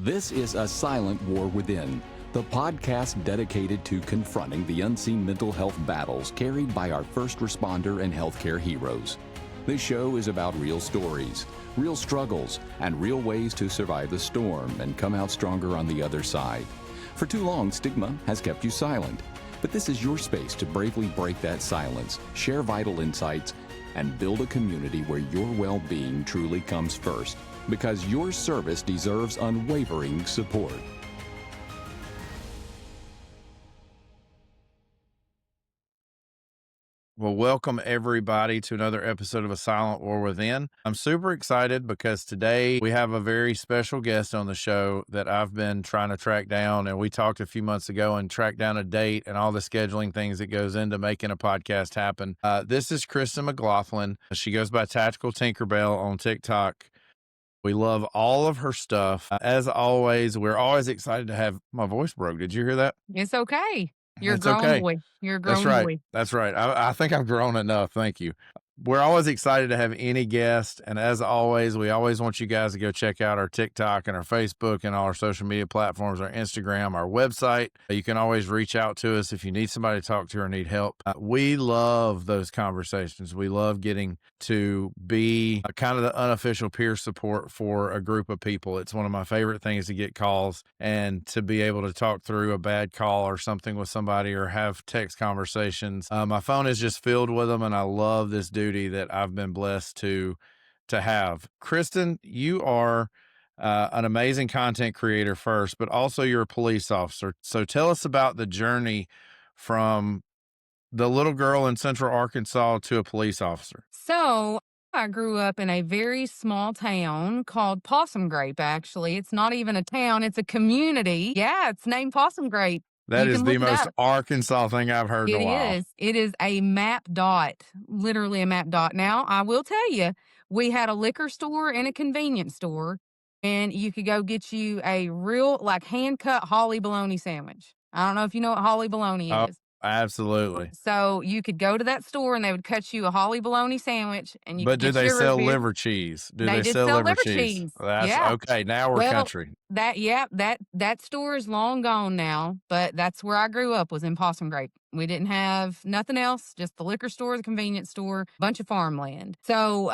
This is A Silent War Within, the podcast dedicated to confronting the unseen mental health battles carried by our first responder and healthcare heroes. This show is about real stories, real struggles, and real ways to survive the storm and come out stronger on the other side. For too long, stigma has kept you silent, but this is your space to bravely break that silence, share vital insights, and build a community where your well-being truly comes first, because your service deserves unwavering support. Well, welcome everybody to another episode of A Silent War Within. I'm super excited because today we have a very special guest on the show that I've been trying to track down, and we talked a few months ago and tracked down a date and all the scheduling things that goes into making a podcast happen. This is Kristen McGlothlin. She goes by Tactical Tinkerbell on TikTok. We love all of her stuff. As always, we're always excited to have my voice broke. Did you hear that? It's okay. You're a It's grown okay. boy. You're a grown That's right. boy. That's right. I think I've grown enough. Thank you. We're always excited to have any guest. And as always, we always want you guys to go check out our TikTok and our Facebook and all our social media platforms, our Instagram, our website. You can always reach out to us if you need somebody to talk to or need help. We love those conversations. We love getting to be kind of the unofficial peer support for a group of people. It's one of my favorite things to get calls and to be able to talk through a bad call or something with somebody or have text conversations. My phone is just filled with them, and I love this duty that I've been blessed to have. Kristen, you are an amazing content creator first, but also you're a police officer. So tell us about the journey from the little girl in Central Arkansas to a police officer. So I grew up in a very small town called Possum Grape, actually. It's not even a town, it's a community. Yeah, it's named Possum Grape. That You is can the look it most up. Arkansas thing I've heard in a while. It is. It is a map dot, literally a map dot. Now, I will tell you, we had a liquor store and a convenience store, and you could go get you a real, like, hand-cut holly bologna sandwich. I don't know if you know what holly bologna Oh, is. absolutely. So you could go to that store and they would cut you a holly bologna sandwich, and you But could do get they your root sell beer. liver cheese? Do They they did sell sell liver liver cheese? cheese. That's Yeah. okay. Now we're Well, country. that store is long gone now, but that's where I grew up, was in Possum Grape. We didn't have nothing else, just the liquor store, the convenience store, bunch of farmland. So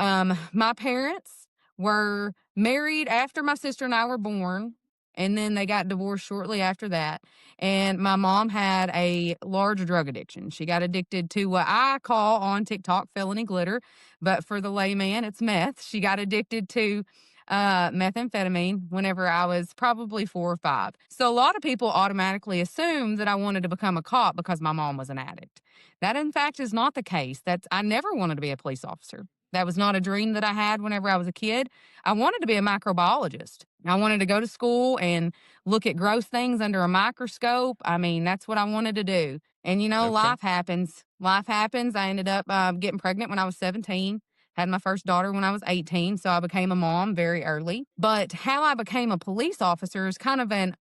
my parents were married after my sister and I were born, and then they got divorced shortly after that. And my mom had a large drug addiction. She got addicted to what I call on TikTok felony glitter, but for the layman, it's meth. She got addicted to methamphetamine whenever I was probably 4 or 5. So a lot of people automatically assume that I wanted to become a cop because my mom was an addict. That, in fact, is not the case. I never wanted to be a police officer. That was not a dream that I had whenever I was a kid. I wanted to be a microbiologist. I wanted to go to school and look at gross things under a microscope. I mean, that's what I wanted to do. And, Okay. life happens. Life happens. I ended up getting pregnant when I was 17. Had my first daughter when I was 18, so I became a mom very early. But how I became a police officer is kind of an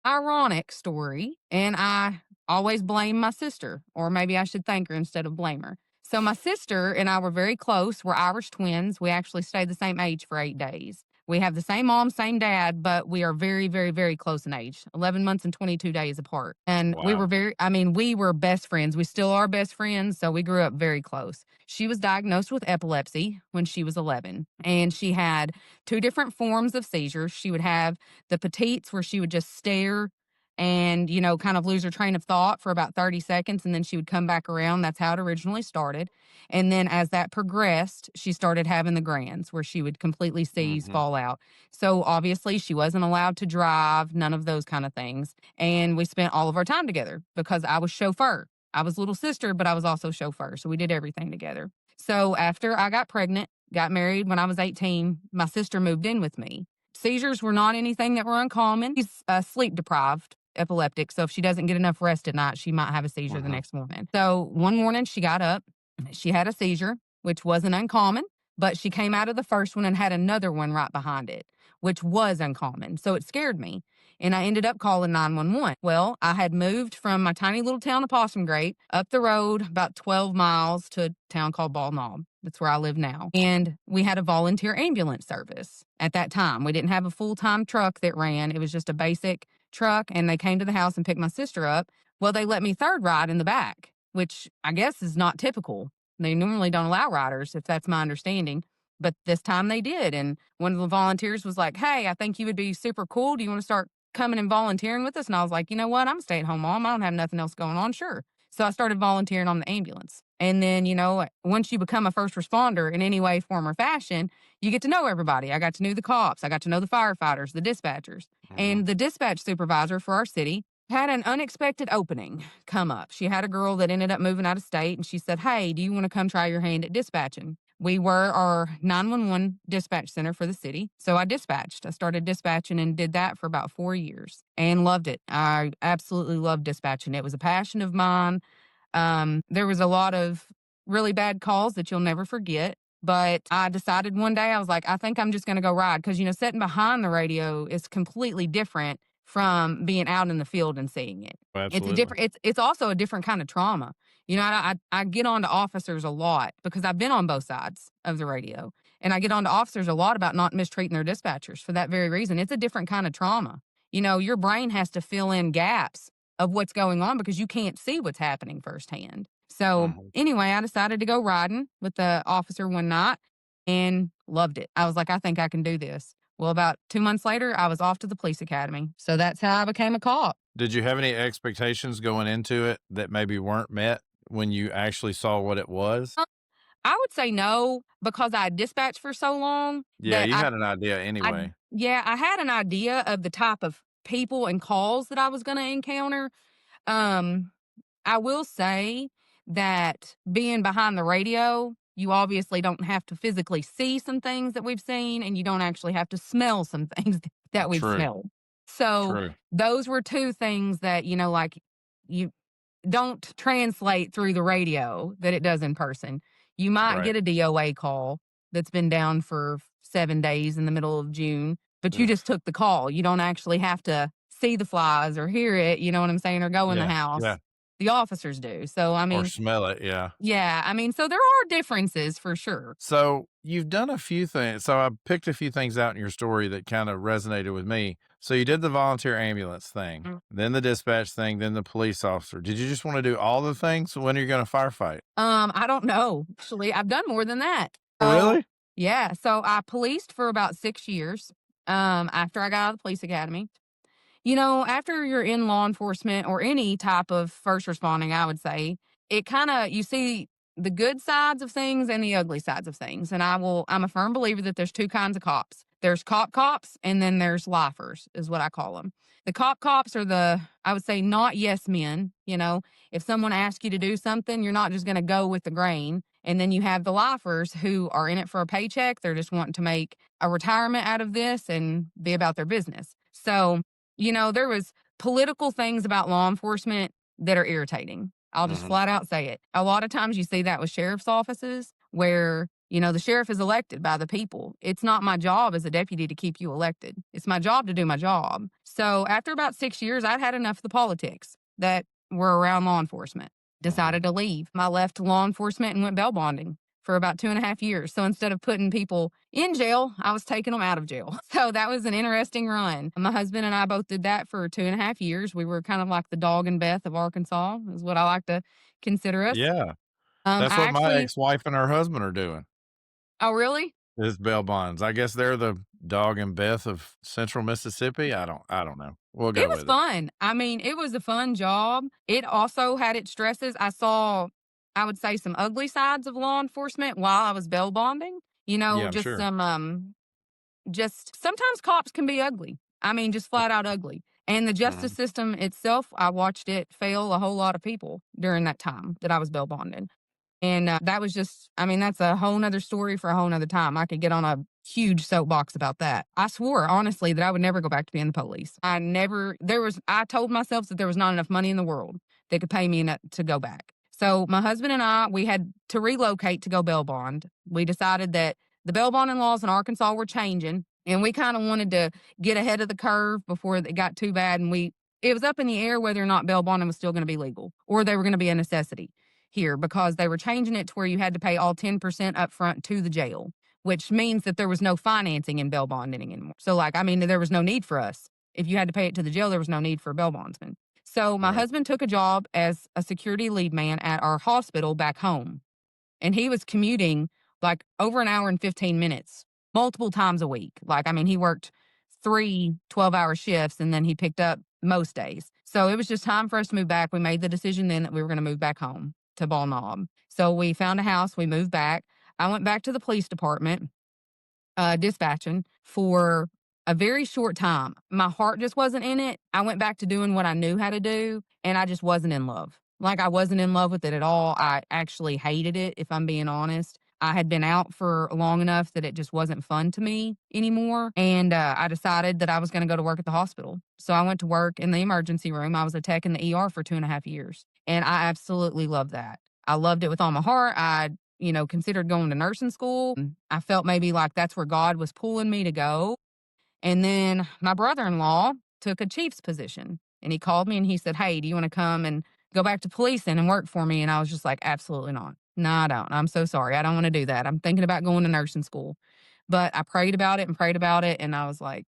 ironic story, and I always blame my sister, or maybe I should thank her instead of blame her. So my sister and I were very close. We're Irish twins. We actually stayed the same age for 8 days. We have the same mom, same dad, but we are very, very, very close in age, 11 months and 22 days apart. And we Wow. we were best friends. We still are best friends, so we grew up very close. She was diagnosed with epilepsy when she was 11, and she had 2 different forms of seizures. She would have the petites, where she would just stare and, kind of lose her train of thought for about 30 seconds, and then she would come back around. That's how it originally started. And then as that progressed, she started having the grands, where she would completely seize, fall out. So obviously she wasn't allowed to drive, none of those kind of things. And we spent all of our time together because I was chauffeur. I was little sister, but I was also chauffeur. So we did everything together. So after I got pregnant, got married when I was 18, my sister moved in with me. Seizures were not anything that were uncommon. She's sleep deprived, epileptic. So if she doesn't get enough rest at night, she might have a seizure the next morning. So one morning she got up, she had a seizure, which wasn't uncommon, but she came out of the first one and had another one right behind it. which was uncommon. So it scared me. And I ended up calling 911. Well, I had moved from my tiny little town of Possum Grape up the road about 12 miles to a town called Ball Knob. That's where I live now. And we had a volunteer ambulance service at that time. We didn't have a full-time truck that ran. It was just a basic truck, and they came to the house and picked my sister up. Well, they let me third ride in the back, which I guess is not typical. They normally don't allow riders, if that's my understanding. But this time they did. And one of the volunteers was like, "Hey, I think you would be super cool. Do you want to start coming and volunteering with us?" And I was like, "You know what? I'm a stay-at-home mom. I don't have nothing else going on. Sure." So I started volunteering on the ambulance. And then, once you become a first responder in any way, form, or fashion, you get to know everybody. I got to know the cops. I got to know the firefighters, the dispatchers. Mm-hmm. And the dispatch supervisor for our city had an unexpected opening come up. She had a girl that ended up moving out of state, and she said, "Hey, do you want to come try your hand at dispatching?" We were our 911 dispatch center for the city. So I dispatched. I started dispatching and did that for about 4 years and loved it. I absolutely loved dispatching. It was a passion of mine. There was a lot of really bad calls that you'll never forget. But I decided one day, I was like, I think I'm just going to go ride. Because, sitting behind the radio is completely different from being out in the field and seeing it. It's a Absolutely. different, it's also a different kind of trauma. I get on to officers a lot because I've been on both sides of the radio. And I get on to officers a lot about not mistreating their dispatchers for that very reason. It's a different kind of trauma. Your brain has to fill in gaps of what's going on because you can't see what's happening firsthand. So Mhm. anyway, I decided to go riding with the officer one night and loved it. I was like, I think I can do this. Well, about 2 months later, I was off to the police academy. So that's how I became a cop. Did you have any expectations going into it that maybe weren't met when you actually saw what it was? I would say no because I dispatched for so long Yeah, that you had an idea I anyway. yeah, I had an idea of the type of people and calls that I was going to encounter. Um, I will say that being behind the radio, you obviously don't have to physically see some things that we've seen, and you don't actually have to smell some things that we've True, smelled. So true. those were two things that, like you don't translate through the radio that it does in person. You might Right. get a DOA call that's been down for 7 days in the middle of June, but you Ugh. just took the call. You don't actually have to see the flies or hear it, you know what I'm saying, or go in the Yeah, yeah. house. The officers do. So, I Or mean, smell it, yeah. yeah, I mean, so there are differences for sure. So you've done a few things. So I picked a few things out in your story that kind of resonated with me. So you did the volunteer ambulance thing, Mm. then the dispatch thing, then the police officer. Did you just want to do all the things? When are you going to firefight? I don't know. Actually, I've done more than that. Oh, So, really? yeah, so I policed for about 6 years after I got out of the police academy. After you're in law enforcement or any type of first responding, I would say, you see the good sides of things and the ugly sides of things. And I'm a firm believer that there's two kinds of cops. There's cops, and then there's lifers, is what I call them. The cops are I would say, not yes men. If someone asks you to do something, you're not just going to go with the grain. And then you have the lifers who are in it for a paycheck. They're just wanting to make a retirement out of this and be about their business. So, there was political things about law enforcement that are irritating. I'll just Mhm. flat out say it. A lot of times you see that with sheriff's offices where, the sheriff is elected by the people. It's not my job as a deputy to keep you elected. It's my job to do my job. So after about 6 years, I'd had enough of the politics that were around law enforcement. Mhm. Decided to leave. I left law enforcement and went bail bonding for about 2.5 years. So instead of putting people in jail, I was taking them out of jail. So that was an interesting run. My husband and I both did that for 2.5 years. We were kind of like the dog and Beth of Arkansas, is what I like to consider us. Yeah. That's I what my actually, ex-wife and her husband are doing, oh, really? is bail bonds. I guess they're the dog and Beth of Central Mississippi. I don't know. We'll It go was with it. fun. I mean, it was a fun job. It also had its stresses. I saw, I would say, some ugly sides of law enforcement while I was bail bonding. Yeah, I'm Just sure. just sometimes cops can be ugly. I mean, just flat out ugly. And the justice Mhm. system itself, I watched it fail a whole lot of people during that time that I was bail bonding. And that was just, I mean, that's a whole nother story for a whole nother time. I could get on a huge soapbox about that. I swore, honestly, that I would never go back to being the police. I told myself that there was not enough money in the world that could pay me to go back. So my husband and I, we had to relocate to go bail bond. We decided that the bail bonding laws in Arkansas were changing And we kind of wanted to get ahead of the curve before it got too bad. And it was up in the air whether or not bail bonding was still going to be legal or they were going to be a necessity here because they were changing it to where you had to pay all 10% up front to the jail, which means that there was no financing in bail bonding anymore. So, like, I mean, there was no need for us. If you had to pay it to the jail, there was no need for a bail bondsman. So, my Right. husband took a job as a security lead man at our hospital back home. And he was commuting like over an hour and 15 minutes multiple times a week. Like, I mean, he worked 3 12-hour shifts and then he picked up most days. So it was just time for us to move back. We made the decision then that we were going to move back home to Ball Knob. So we found a house, we moved back. I went back to the police department, dispatching for a very short time. My heart just wasn't in it. I went back to doing what I knew how to do, and I just wasn't in love. Like, I wasn't in love with it at all. I actually hated it, if I'm being honest. I had been out for long enough that it just wasn't fun to me anymore. And I decided that I was going to go to work at the hospital. So I went to work in the emergency room. I was a tech in the ER for 2.5 years. And I absolutely loved that. I loved it with all my heart. I considered going to nursing school. I felt maybe like that's where God was pulling me to go. And then my brother-in-law took a chief's position and he called me and he said, "Hey, do you want to come and go back to policing and work for me?" And I was just like, "Absolutely not. No, I don't. I'm so sorry. I don't want to do that. I'm thinking about going to nursing school." But I prayed about it and prayed about it. And I was like,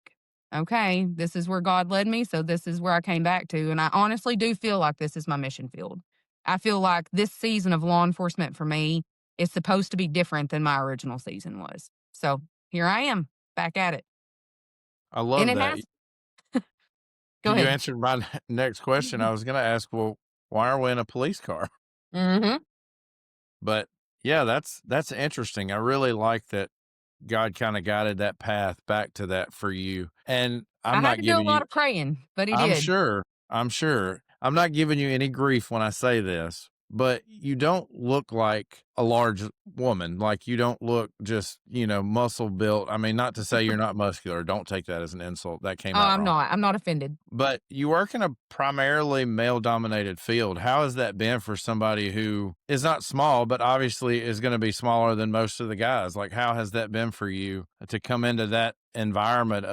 okay, this is where God led me. So this is where I came back to. And I honestly do feel like this is my mission field. I feel like this season of law enforcement for me is supposed to be different than my original season was. So here I am back at it. I And love it that. has go You ahead. answered my next question. I was going to ask, well, why are we in a police car? Mhm. But yeah, that's interesting. I really like that God kind of guided that path back to that for you. And I'm I had not to do a giving lot you of praying, but he I'm did. sure. I'm sure. I'm not giving you any grief when I say this, but you don't look like a large woman. Like you don't look just, muscle built. I mean, not to say you're not muscular. Don't take that as an insult. That came Oh, out I'm wrong. not. I'm not offended. But you work in a primarily male dominated field. How has that been for somebody who is not small, but obviously is going to be smaller than most of the guys? Like, how has that been for you to come into that environment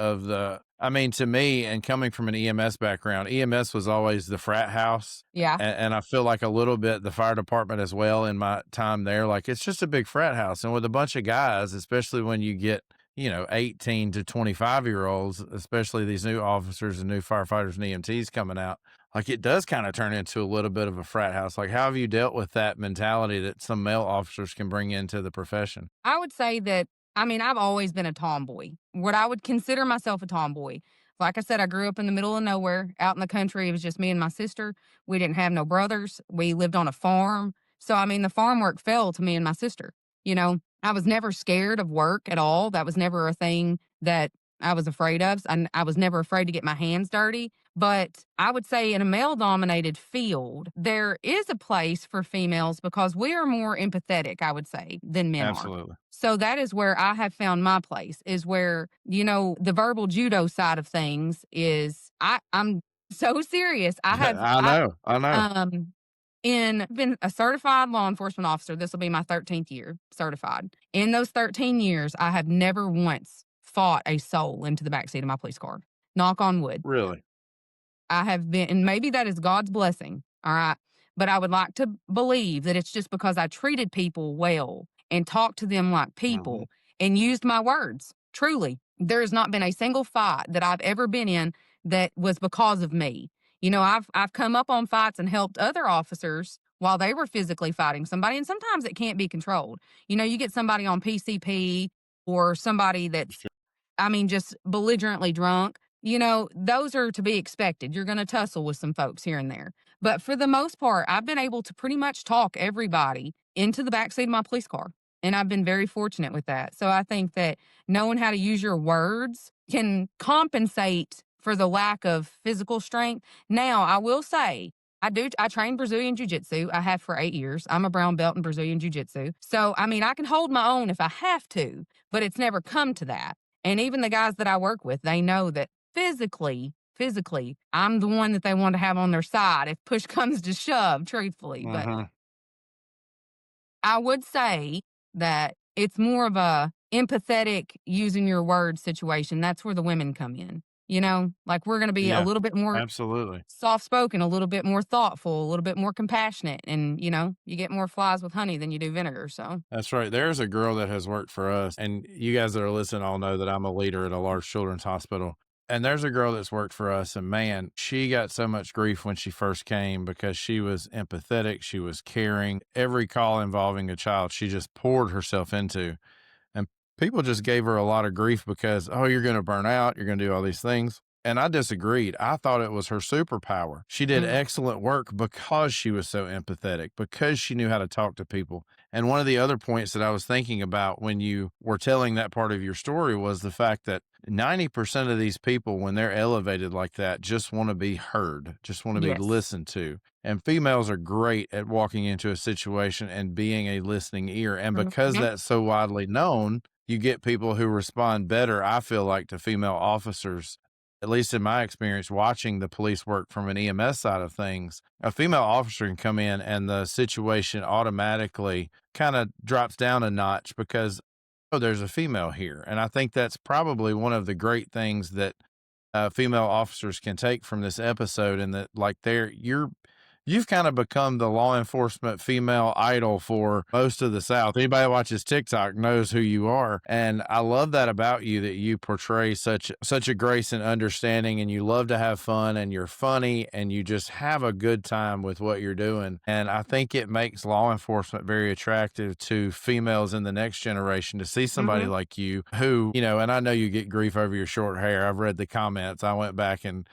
I mean, to me, and coming from an EMS background, EMS was always the frat house. Yeah. And I feel like a little bit the fire department as well in my time there. Like, it's just a big frat house. And with a bunch of guys, especially when you get 18 to 25-year-olds, especially these new officers and new firefighters and EMTs coming out, like it does kind of turn into a little bit of a frat house. Like, how have you dealt with that mentality that some male officers can bring into the profession? I would say that, I mean, I've always been a tomboy. What I would consider myself a tomboy. Like I said, I grew up in the middle of nowhere, out in the country. It was just me and my sister. We didn't have no brothers. We lived on a farm. So, I mean, the farm work fell to me and my sister. I was never scared of work at all. That was never a thing that I was afraid of. I was never afraid to get my hands dirty. But I would say in a male dominated field, there is a place for females because we are more empathetic, I would say, than men are. Absolutely. So that is where I have found my place, is where, the verbal judo side of things is I'm so serious. I know. I know. Um been a certified law enforcement officer. This will be my 13th year certified. In those 13 years, I have never once fought a soul into the backseat of my police car. Knock on wood. Really. I have been, and maybe that is God's blessing. All right. But I would like to believe that it's just because I treated people well and talked to them like Hmm. people and used my words. Truly, there has not been a single fight that I've ever been in that was because of me. I've come up on fights and helped other officers while they were physically fighting somebody, and sometimes it can't be controlled. You get somebody on PCP or somebody that's, I mean, just belligerently drunk. Those are to be expected. You're going to tussle with some folks here and there. But for the most part, I've been able to pretty much talk everybody into the backseat of my police car. And I've been very fortunate with that. So I think that knowing how to use your words can compensate for the lack of physical strength. Now, I will say, I train Brazilian Jiu Jitsu. I have for 8 years. I'm a brown belt in Brazilian Jiu Jitsu. So, I mean, I can hold my own if I have to, but it's never come to that. And even the guys that I work with, they know that physically, I'm the one that they want to have on their side if push comes to shove, truthfully. But Hmm. I would say that it's more of a empathetic using your words situation, that's where the women come in. Like we're going to be a Yeah, little bit more absolutely. soft spoken, a little bit more thoughtful, a little bit more compassionate. And, you get more flies with honey than you do vinegar. So, That's right. There's a girl that has worked for us, and you guys that are listening all know that I'm a leader at a large children's hospital. And there's a girl that's worked for us, and man, she got so much grief when she first came because she was empathetic, she was caring. Every call involving a child, she just poured herself into. And people just gave her a lot of grief because, oh, you're going to burn out. You're going to do all these things. And I disagreed. I thought it was her superpower. She did mm, excellent work because she was so empathetic, because she knew how to talk to people. And one of the other points that I was thinking about when you were telling that part of your story was the fact that 90% of these people, when they're elevated like that, just want to be heard, just want to be yes. listened to. And females are great at walking into a situation and being a listening ear. And because Mhm. that's so widely known, you get people who respond better, I feel like, to female officers. At least in my experience, watching the police work from an EMS side of things, a female officer can come in and the situation automatically kind of drops down a notch because, oh, there's a female here. And I think that's probably one of the great things that female officers can take from this episode, and that like you've kind of become the law enforcement female idol for most of the South. Anybody that watches TikTok knows who you are. And I love that about you, that you portray such a grace and understanding, and you love to have fun, and you're funny, and you just have a good time with what you're doing. And I think it makes law enforcement very attractive to females in the next generation to see somebody Mhm. like you who, and I know you get grief over your short hair. I've read the comments. I went back and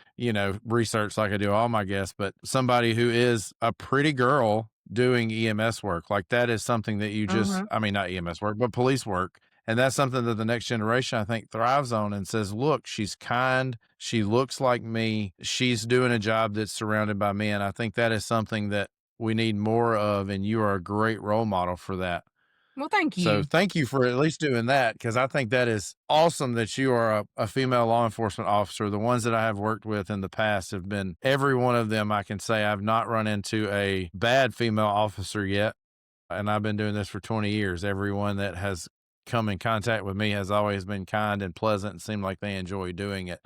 research like I do all my guests, but somebody who is a pretty girl doing EMS work, like that is something that you just, Mhm. I mean, not EMS work, but police work. And that's something that the next generation, I think, thrives on and says, look, she's kind. She looks like me. She's doing a job that's surrounded by men. I think that is something that we need more of. And you are a great role model for that. Well, thank So you. thank you for at least doing that, because I think that is awesome that you are a female law enforcement officer. The ones that I have worked with in the past have been, every one of them, I can say I've not run into a bad female officer yet. And I've been doing this for 20 years. Everyone that has come in contact with me has always been kind and pleasant and seemed like they enjoy doing it.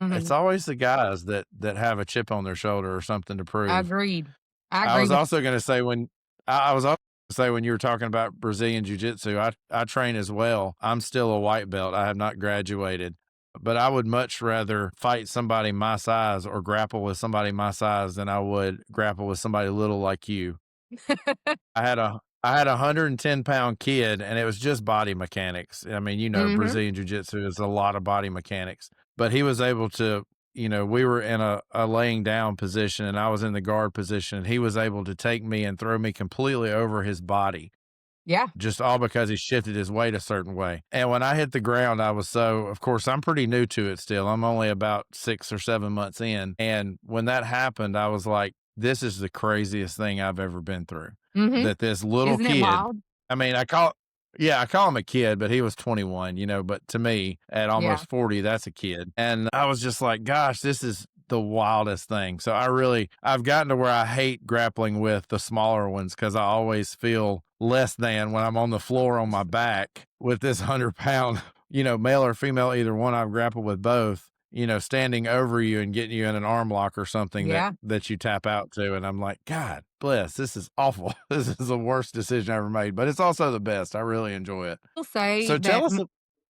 It's Mhm. always the guys that have a chip on their shoulder or something to prove. Agreed. I I agree was with also going to say I was also gonna say when you were talking about Brazilian Jiu Jitsu, I train as well. I'm still a white belt. I have not graduated, but I would much rather fight somebody my size or grapple with somebody my size than I would grapple with somebody little like you. I had a 110-pound kid, and it was just body mechanics. I mean, Mhm. Brazilian Jiu-Jitsu is a lot of body mechanics, but he was able to, we were in a laying down position, and I was in the guard position, and he was able to take me and throw me completely over his body, Yeah. just all because he shifted his weight a certain way. And when I hit the ground, of course, I'm pretty new to it still. I'm only about 6 or 7 months in. And when that happened, I was like, this is the craziest thing I've ever been through. Mhm. That this little Isn't it kid, wild? I mean, yeah, I call him a kid, but he was 21, but to me at Yeah. almost 40, that's a kid. And I was just like, gosh, this is the wildest thing. So I've gotten to where I hate grappling with the smaller ones because I always feel less than when I'm on the floor on my back with this 100-pound, male or female, either one. I've grappled with both, standing over you and getting you in an arm lock or something Yeah. that you tap out to. And I'm like, God bless, this is awful. This is the worst decision I ever made, but it's also the best. I really enjoy it. I'll say So that tell us.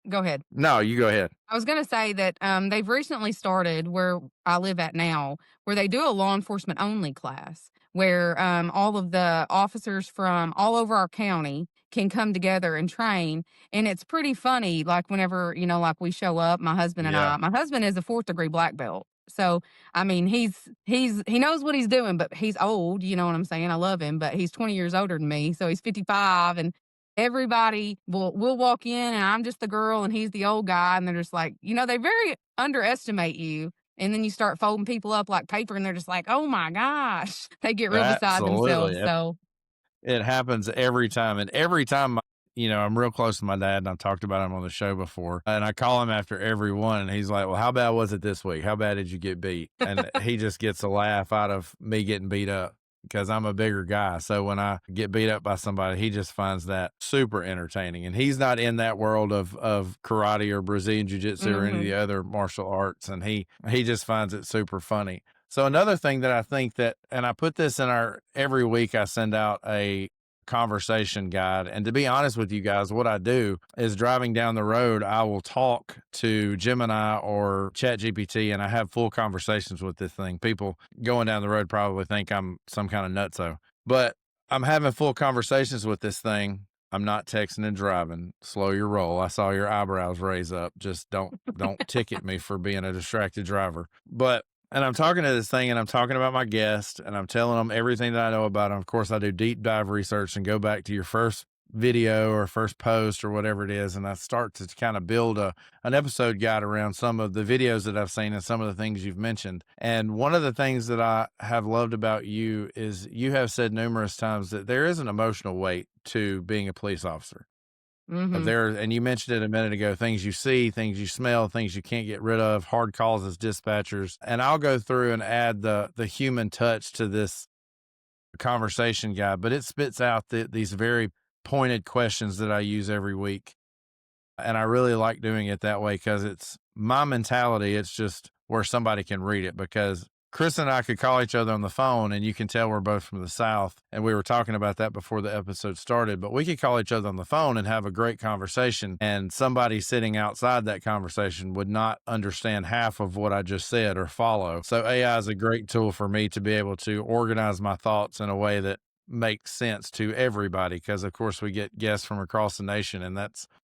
go ahead. No, you go ahead. I was gonna say that, they've recently started where I live at now, where they do a law enforcement only class, where, all of the officers from all over our county can come together and train, and it's pretty funny, like, whenever, like, we show up, Yeah. my husband is a 4th degree black belt, so, I mean, he knows what he's doing, but he's old, you know what I'm saying? I love him, but he's 20 years older than me, so he's 55, and everybody will walk in and I'm just the girl and he's the old guy, and they're just like, they very underestimate you. And then you start folding people up like paper and they're just like, "Oh my gosh." They get real beside Absolutely. themselves. So, It happens every time. And every time, I'm real close to my dad, and I've talked about him on the show before. And I call him after every one, and he's like, well, how bad was it this week? How bad did you get beat? And he just gets a laugh out of me getting beat up. because I'm a bigger guy. So when I get beat up by somebody, he just finds that super entertaining. And he's not in that world of karate or Brazilian jiu-jitsu or any of Mhm. the other martial arts. And he just finds it super funny. So another thing that I think that, and I put this in every week I send out a conversation guide. And to be honest with you guys, what I do is driving down the road, I will talk to Gemini or ChatGPT, and I have full conversations with this thing. People going down the road probably think I'm some kind of nutso, but I'm having full conversations with this thing. I'm not texting and driving. Slow your roll. I saw your eyebrows raise up. Just don't ticket me for being a distracted driver. But and I'm talking to this thing and I'm talking about my guest and I'm telling them everything that I know about them. Of course, I do deep dive research and go back to your first video or first post or whatever it is. And I start to kind of build an episode guide around some of the videos that I've seen and some of the things you've mentioned. And one of the things that I have loved about you is you have said numerous times that there is an emotional weight to being a police officer. Mhm. And you mentioned it a minute ago, things you see, things you smell, things you can't get rid of, hard calls as dispatchers. And I'll go through and add the human touch to this conversation guide, but it spits out these very pointed questions that I use every week. And I really like doing it that way because it's my mentality. It's just where somebody can read it, because Chris and I could call each other on the phone and you can tell we're both from the South. And we were talking about that before the episode started, but we could call each other on the phone and have a great conversation. And somebody sitting outside that conversation would not understand half of what I just said or follow. So AI is a great tool for me to be able to organize my thoughts in a way that makes sense to everybody, because of course we get guests from across the nation, and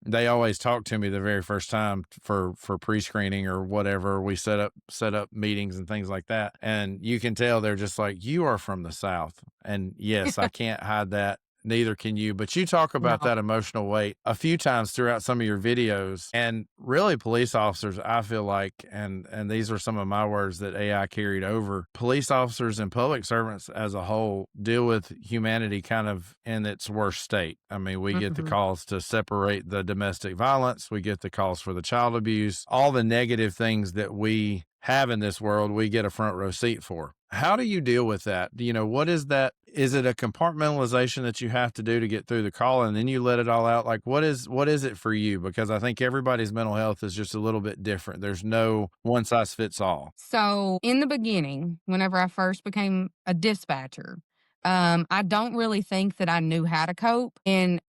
they always talk to me the very first time for pre-screening or whatever. We set up meetings and things like that, and you can tell they're just like, you are from the South. And yes, I can't hide that, neither can you, but you talk about No. that emotional weight a few times throughout some of your videos. And really, police officers, I feel like, and these are some of my words that AI carried over, police officers and public servants as a whole deal with humanity kind of in its worst state. I mean, we get the Mhm. calls to separate the domestic violence, we get the calls for the child abuse, all the negative things that we have in this world, we get a front row seat for. How do you deal with that? What is that? Is it a compartmentalization that you have to do to get through the call and then you let it all out? Like, what is it for you? Because I think everybody's mental health is just a little bit different. There's no one size fits all. So in the beginning, whenever I first became a dispatcher, I don't really think that I knew how to cope. And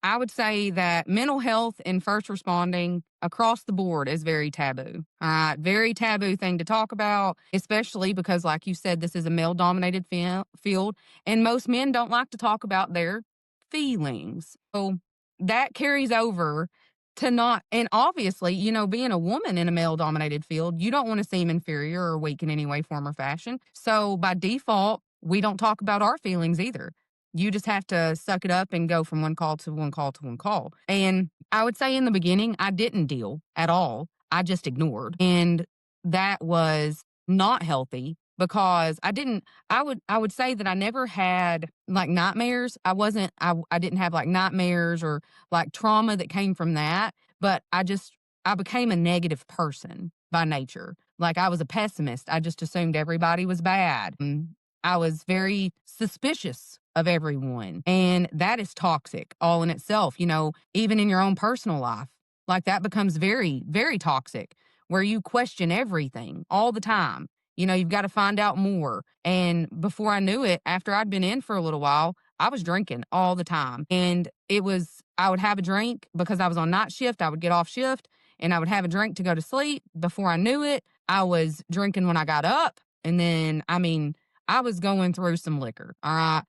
I would say that mental health and first responding across the board is very taboo. All right. Very taboo thing to talk about, especially because, like you said, this is a male dominated field, and most men don't like to talk about their feelings. So that carries over to not, and obviously, being a woman in a male dominated field, you don't want to seem inferior or weak in any way, form, or fashion. So by default, we don't talk about our feelings either. You just have to suck it up and go from one call to one call to one call. And I would say in the beginning, I didn't deal at all. I just ignored. And that was not healthy because I would say that I never had like nightmares. I didn't have like nightmares or like trauma that came from that, but I became a negative person by nature. Like I was a pessimist. I just assumed everybody was bad. I was very suspicious of everyone. And that is toxic all in itself, even in your own personal life. Like that becomes very, very toxic where you question everything all the time. You've got to find out more. And before I knew it, after I'd been in for a little while, I was drinking all the time. And I would have a drink because I was on night shift. I would get off shift and I would have a drink to go to sleep. Before I knew it, I was drinking when I got up. And then, I was going through some liquor. All right.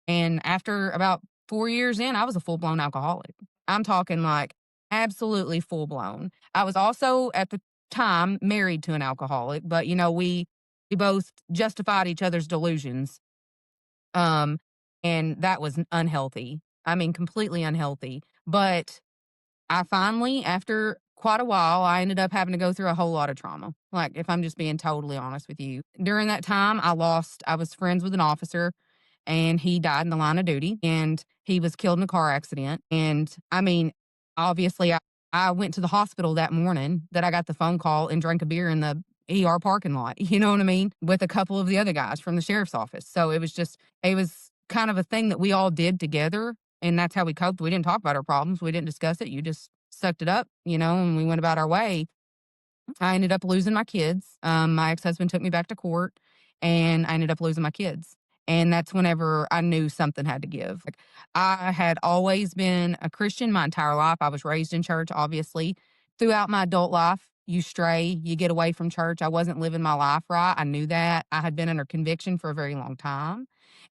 And after about 4 years in, I was a full blown alcoholic. I'm talking like absolutely full blown. I was also at the time married to an alcoholic, but we both justified each other's delusions. Um, and that was unhealthy. Completely unhealthy. But I finally, after quite a while, I ended up having to go through a whole lot of trauma. Like, if I'm just being totally honest with you. During that time, I was friends with an officer and he died in the line of duty and he was killed in a car accident. And obviously, I went to the hospital that morning that I got the phone call and drank a beer ER parking lot, you know what I mean? With a couple of the other guys from the sheriff's office. So it was kind of a thing that we all did together. And that's how we coped. We didn't talk about our problems. We didn't discuss it. You just sucked it up, and we went about our way. I ended up losing my kids. My ex-husband took me back to court, and I ended up losing my kids. And that's whenever I knew something had to give. Like, I had always been a Christian my entire life. I was raised in church, obviously. Throughout my adult life, you stray, you get away from church. I wasn't living my life right. I knew that. I had been under conviction for a very long time.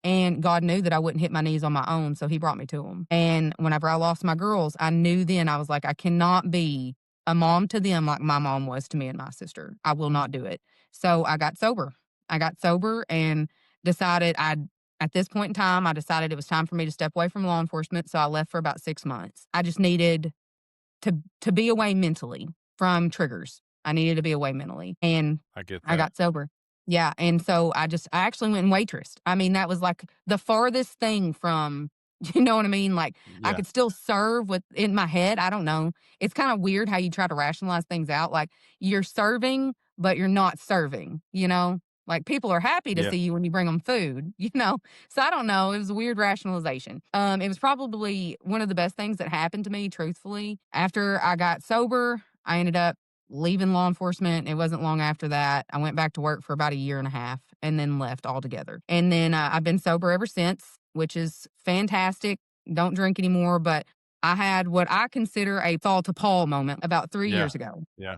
And God knew that I wouldn't hit my knees on my own, so He brought me to Him. And whenever I lost my girls, I knew then, I was like, I cannot be a mom to them like my mom was to me and my sister. I will not do it. So I got sober. I got sober and decided at this point in time, I decided it was time for me to step away from law enforcement. So I left for about 6 months. I just needed to be away mentally from triggers. I needed to be away mentally. And I get I that. got sober. Yeah. And so I actually went and waitressed. I mean, that was like the farthest thing from, you know what I mean? Like, I Yeah. could still serve with in my head. I don't know. It's kind of weird how you try to rationalize things out. Like, you're serving, but you're not serving, you know? Like, people are happy to Yeah. see you when you bring them food, you know? So I don't know. It was a weird rationalization. It was probably one of the best things that happened to me, truthfully. After I got sober, I ended up leaving law enforcement. It wasn't long after that. I went back to work for about a year and a half and then left altogether. And then I've been sober ever since, which is fantastic. Don't drink anymore, but I had what I consider a fall to Paul moment about 3 years Yeah. ago. Yeah.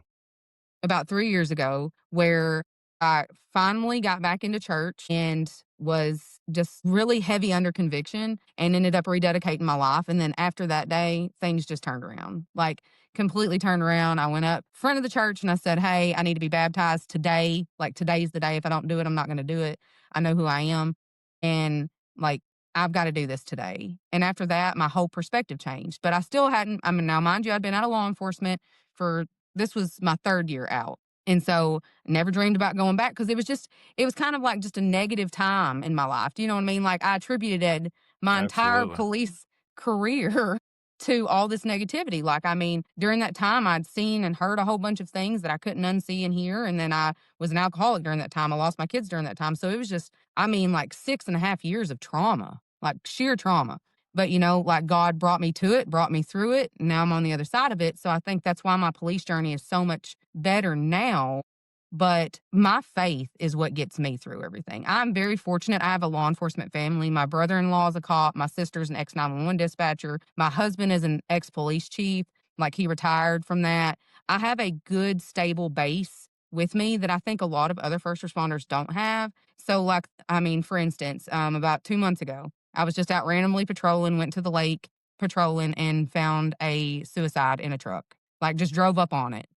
About 3 years ago, where I finally got back into church and was just really heavy under conviction and ended up rededicating my life. And then after that day, things just turned around, like completely turned around. I went up front of the church and I said, "Hey, I need to be baptized today. Like, today's the day. If I don't do it, I'm not going to do it. I know who I am. And like, I've got to do this today." And after that, my whole perspective changed. But I still hadn't, I mean, now mind you, I'd been out of law enforcement for this was my 3rd year out. And so never dreamed about going back because it was kind of like just a negative time in my life. Do you know what I mean? Like, I attributed my entire Absolutely. police career to all this negativity. Like, I mean, during that time, I'd seen and heard a whole bunch of things that I couldn't unsee and hear. And then I was an alcoholic during that time. I lost my kids during that time. So it was just, I mean, like 6.5 years of trauma, like sheer trauma. But, like, God brought me to it, brought me through it. And now I'm on the other side of it. So I think that's why my police journey is so much better now. But my faith is what gets me through everything. I'm very fortunate. I have a law enforcement family. My brother in law is a cop. My sister's an ex 911 dispatcher. My husband is an ex police chief. Like, he retired from that. I have a good, stable base with me that I think a lot of other first responders don't have. So, like, I mean, for instance, about 2 months ago, I was just out randomly patrolling, went to the lake patrolling, and found a suicide in a truck. Like, just drove up on it.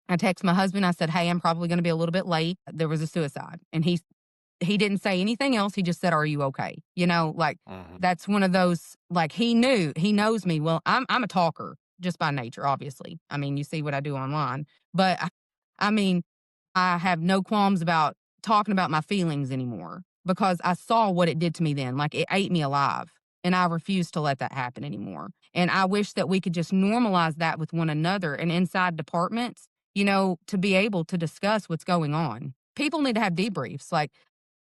I text my husband. I said, "Hey, I'm probably going to be a little bit late. There was a suicide." And he didn't say anything else. He just said, "Are you okay?" Like, Mhm. that's one of those, like, he knows me. Well, I'm a talker just by nature, obviously. I mean, you see what I do online, but I mean, I have no qualms about talking about my feelings anymore because I saw what it did to me then. Like, it ate me alive. And I refuse to let that happen anymore. And I wish that we could just normalize that with one another and inside departments, to be able to discuss what's going on. People need to have debriefs. Like,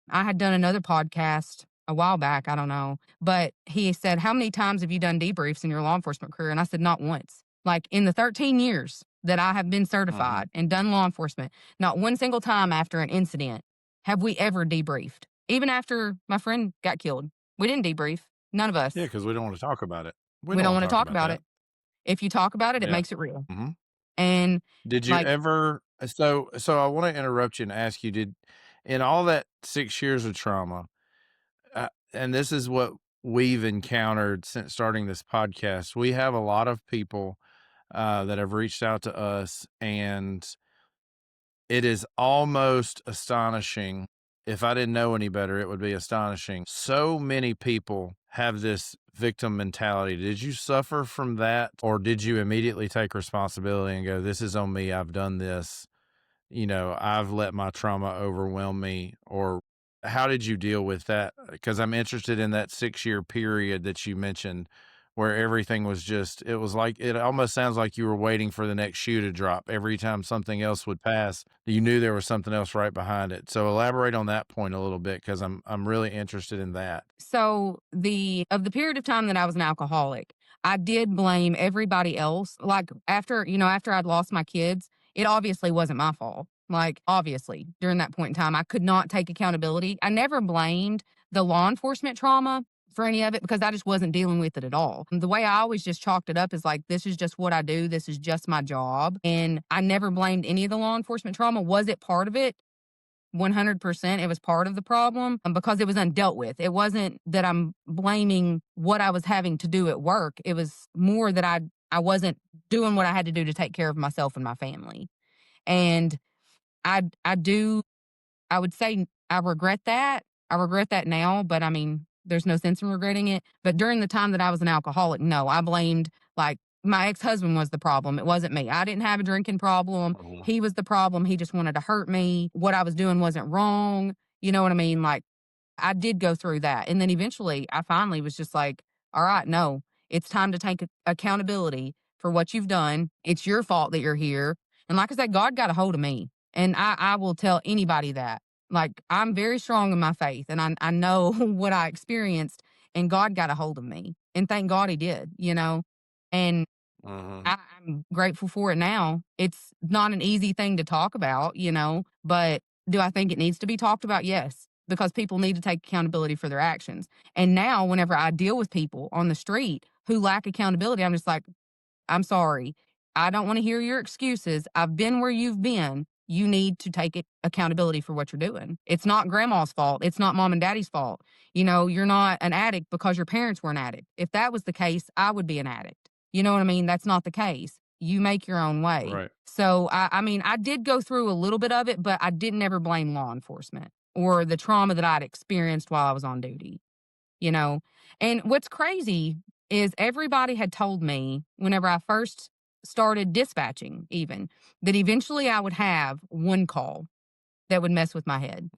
I had done another podcast a while back, I don't know, but he said, "How many times have you done debriefs in your law enforcement career?" And I said, "Not once." Like, in the 13 years that I have been Mhm. certified and done law enforcement, not one single time after an incident have we ever debriefed. Even after my friend got killed, we didn't debrief. None of Yeah, us. because we don't want to talk about it. We We don't don't want to want to talk talk about about that. it. If you talk about it, it Yeah. makes it real. Mhm. And Did you like, ever so I wanna interrupt you and ask you, did in all that 6 years of trauma, and this is what we've encountered since starting this podcast, we have a lot of people, that have reached out to us, and it is almost astonishing. If I didn't know any better, it would be astonishing. So many people have this victim mentality. Did you suffer from that, or did you immediately take responsibility and go, "This is on me. I've done this. I've let my trauma overwhelm me," or how did you deal with that? Because I'm interested in that 6-year period that you mentioned where everything was just, it was like, it almost sounds like you were waiting for the next shoe to drop. Every time something else would pass, you knew there was something else right behind it. So elaborate on that point a little bit, because I'm really interested in that. So the period of time that I was an alcoholic, I did blame everybody else. Like after I'd lost my kids, it obviously wasn't my fault. Like obviously, during that point in time, I could not take accountability. I never blamed the law enforcement trauma for any of it because I just wasn't dealing with it at all. The way I always just chalked it up is like, this is just what I do. This is just my job. And I never blamed any of the law enforcement trauma. Was it part of it? 100%. It was part of the problem because it was undealt with. It wasn't that I'm blaming what I was having to do at work. It was more that I wasn't doing what I had to do to take care of myself and my family. And I do I would say I regret that. I regret that now, but I mean, there's no sense in regretting it. But during the time that I was an alcoholic, no, I blamed like my ex-husband was the problem. It wasn't me. I didn't have a drinking problem. Mhm. He was the problem. He just wanted to hurt me. What I was doing wasn't wrong. You know what I mean? Like I did go through that. And then eventually I finally was just like, all right, no, it's time to take accountability for what you've done. It's your fault that you're here. And like I said, God got a hold of me. And I will tell anybody that. Like I'm very strong in my faith and I know what I experienced and God got a hold of me. And thank God he did, you know. And Mhm. I'm grateful for it now. It's not an easy thing to talk about, you know, but do I think it needs to be talked about? Yes, because people need to take accountability for their actions. And now, whenever I deal with people on the street who lack accountability, I'm just like, I'm sorry. I don't want to hear your excuses. I've been where you've been. You need to take accountability for what you're doing. It's not grandma's fault. It's not mom and daddy's fault. You know, you're not an addict because your parents were an addict. If that was the case, I would be an addict. You know what I mean? That's not the case. You make your own way. Right. So, I mean, I did go through a little bit of it, but I didn't ever blame law enforcement or the trauma that I'd experienced while I was on duty, you know? And what's crazy is everybody had told me whenever I first started dispatching, even that eventually I would have one call that would mess with my head.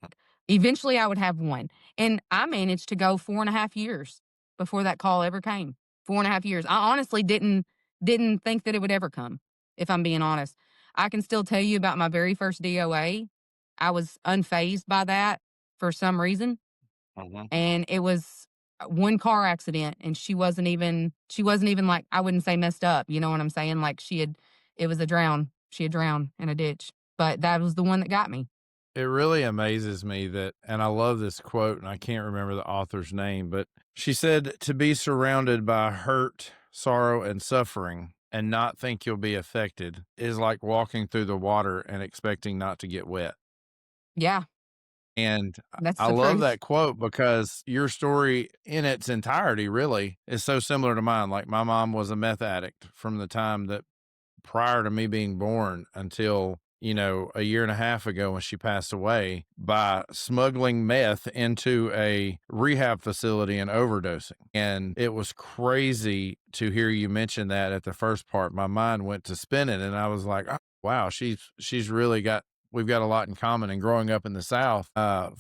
Eventually I would have one. And I managed to go 4.5 years before that call ever came. 4.5 years. I honestly didn't think that it would ever come, if I'm being honest. I can still tell you about my very first DOA. I was unfazed by that for some reason Mhm. and it was one car accident and she wasn't even like I wouldn't say messed up, you know what I'm saying? Like it was a drown. She had drowned in a ditch. But that was the one that got me. It really amazes me that, and I love this quote, and I can't remember the author's name, but she said, to be surrounded by hurt, sorrow, and suffering and not think you'll be affected is like walking through the water and expecting not to get wet. Yeah, And that's I the love truth. that quote because your story in its entirety really is so similar to mine. Like my mom was a meth addict from the time that prior to me being born until, a year and a half ago when she passed away by smuggling meth into a rehab facility and overdosing. And it was crazy to hear you mention that at the first part. My mind went to spinning and I was like, oh, wow, she's really got, we've got a lot in common. And growing up in the South, and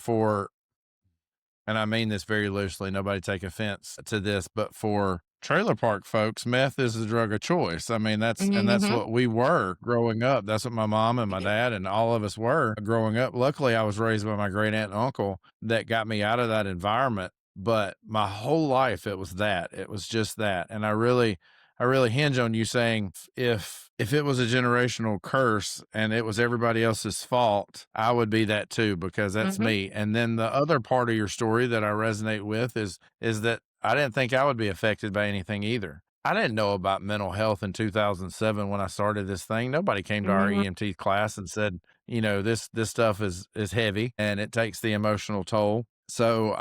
I mean this very loosely, nobody take offense to this, but for trailer park folks, meth is the drug of choice. I mean, that's Mhm. what we were growing up. That's what my mom and my dad and all of us were growing up. Luckily, I was raised by my great aunt and uncle that got me out of that environment. But my whole life, it was that. It was just that. And I really hinge on you saying if it was a generational curse and it was everybody else's fault, I would be that too because that's Mhm. me. And then the other part of your story that I resonate with is that I didn't think I would be affected by anything either. I didn't know about mental health in 2007 when I started this thing. Nobody came to our Mhm. EMT class and said, this stuff is heavy and it takes the emotional toll. So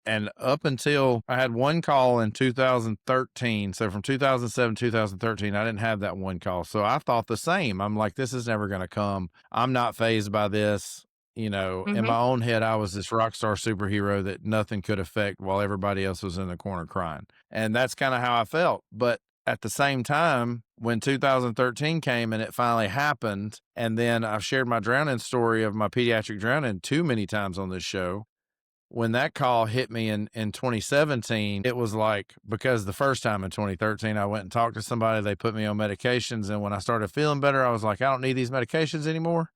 and up until I had one call in 2013. So from 2007, 2013, I didn't have that one call. So I thought the same. I'm like, this is never going to come. I'm not phased by this. In Mhm. my own head, I was this rock star superhero that nothing could affect while everybody else was in the corner crying. And that's kind of how I felt. But at the same time, when 2013 came and it finally happened, and then I've shared my drowning story of my pediatric drowning too many times on this show, when that call hit me in 2017, it was like, because the first time in 2013, I went and talked to somebody, they put me on medications. And when I started feeling better, I was like, I don't need these medications anymore.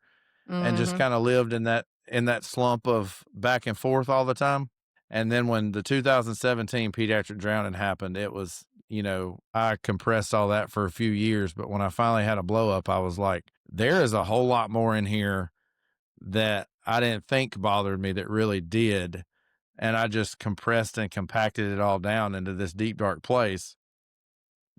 And just Mhm. kind of lived in that slump of back and forth all the time. And then when the 2017 pediatric drowning happened, it was, I compressed all that for a few years. But when I finally had a blow up, I was like, there is a whole lot more in here that I didn't think bothered me that really did. And I just compressed and compacted it all down into this deep, dark place.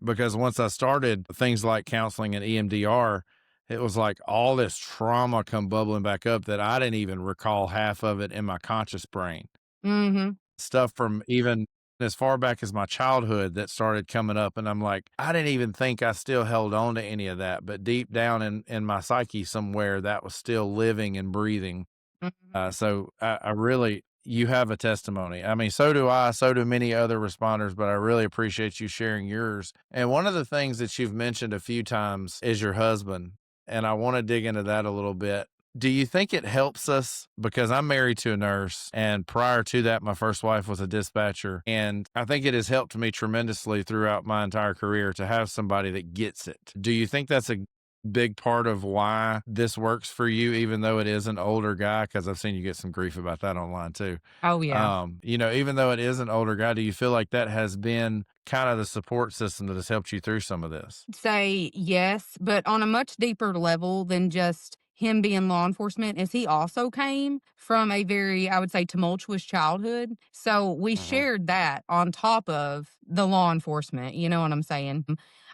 Because once I started things like counseling and EMDR, it was like all this trauma come bubbling back up that I didn't even recall half of it in my conscious brain. Mhm. Stuff from even as far back as my childhood that started coming up. And I'm like, I didn't even think I still held on to any of that. But deep down in my psyche somewhere, that was still living and breathing. Mhm. So I really, you have a testimony. I mean, so do I, so do many other responders, but I really appreciate you sharing yours. And one of the things that you've mentioned a few times is your husband. And I want to dig into that a little bit. Do you think it helps us? Because I'm married to a nurse, and prior to that, my first wife was a dispatcher. And I think it has helped me tremendously throughout my entire career to have somebody that gets it. Do you think that's a big part of why this works for you, even though it is an older guy? Because I've seen you get some grief about that online too. Oh, yeah. Even though it is an older guy, do you feel like that has been kind of the support system that has helped you through some of this? Say yes, but on a much deeper level than just him being law enforcement, is he also came from a very, I would say, tumultuous childhood. So we Mhm. shared that on top of the law enforcement. You know what I'm saying?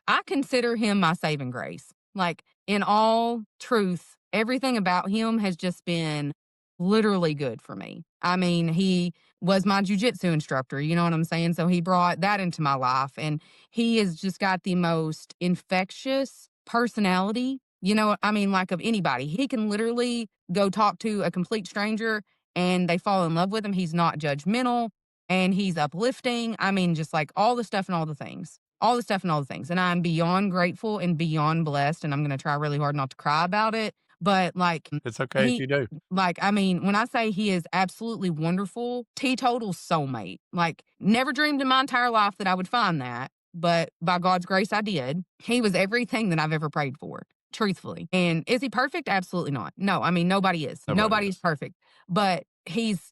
I consider him my saving grace. Like, in all truth, everything about him has just been literally good for me. I mean, he was my jujitsu instructor. You know what I'm saying? So he brought that into my life. And he has just got the most infectious personality, I mean, like, of anybody. He can literally go talk to a complete stranger and they fall in love with him. He's not judgmental and he's uplifting. I mean, just like all the stuff and all the things. All the stuff and all the things. And I'm beyond grateful and beyond blessed. And I'm going to try really hard not to cry about it. But like, It's okay if he, you do. I mean, when I say he is absolutely wonderful, teetotal soulmate. Like, never dreamed in my entire life that I would find that, but by God's grace, I did. He was everything that I've ever prayed for, truthfully. And is he perfect? Absolutely not. No, I mean, nobody is. Nobody Nobody's is. perfect, but he's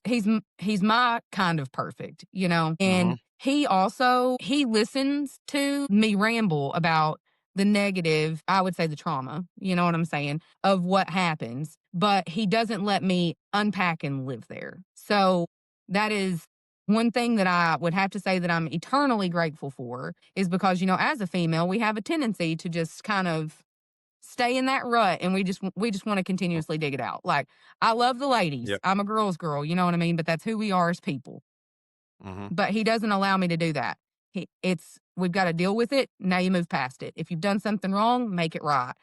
my kind of perfect, Mhm. And he listens to me ramble about the negative, I would say the trauma, you know what I'm saying, of what happens, but he doesn't let me unpack and live there. So that is one thing that I would have to say that I'm eternally grateful for, is because, as a female, we have a tendency to just kind of stay in that rut, and we just want to continuously dig it out. Like, I love the ladies. Yep. I'm a girl's girl, you know what I mean? But that's who we are as people. Mhm. But he doesn't allow me to do that. We've got to deal with it. Now you move past it. If you've done something wrong, make it right.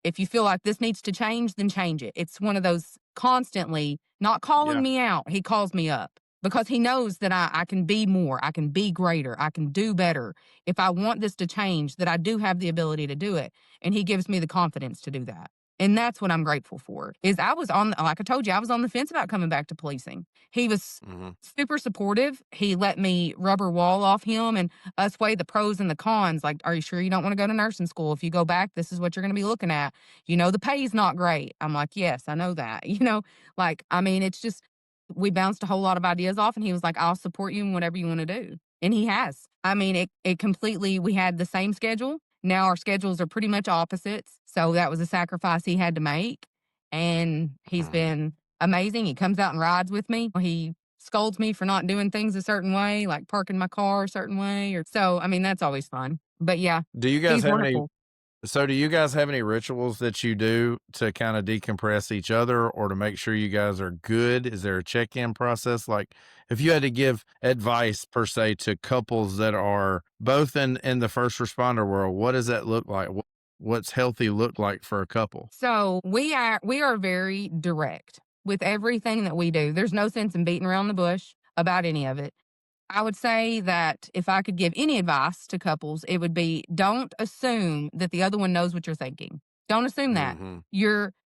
If you feel like this needs to change, then change it. It's one of those constantly not calling Yeah. me out. He calls me up because he knows that I can be more. I can be greater. I can do better. If I want this to change, that I do have the ability to do it. And he gives me the confidence to do that. And that's what I'm grateful for. Is I was on, like I told you, I was on the fence about coming back to policing. He was Mhm. super supportive. He let me rubber wall off him and us weigh the pros and the cons. Like, are you sure you don't want to go to nursing school? If you go back, this is what you're going to be looking at. The pay's not great. I'm like, yes, I know that. Like, I mean, it's just, we bounced a whole lot of ideas off and he was like, I'll support you in whatever you want to do. And he has. I mean, it completely, we had the same schedule. Now our schedules are pretty much opposites. So that was a sacrifice he had to make. And he's Mhm. been amazing. He comes out and rides with me. He scolds me for not doing things a certain way, like parking my car a certain way, or so. I mean, that's always fun. But yeah, Do you guys he's have any wonderful. So do you guys have any rituals that you do to kind of decompress each other or to make sure you guys are good? Is there a check-in process? Like, if you had to give advice per se to couples that are both in the first responder world, what does that look like? What's healthy look like for a couple? So we are very direct with everything that we do. There's no sense in beating around the bush about any of it. I would say that if I could give any advice to couples, it would be, don't assume that the other one knows what you're thinking. Don't assume that. Mhm.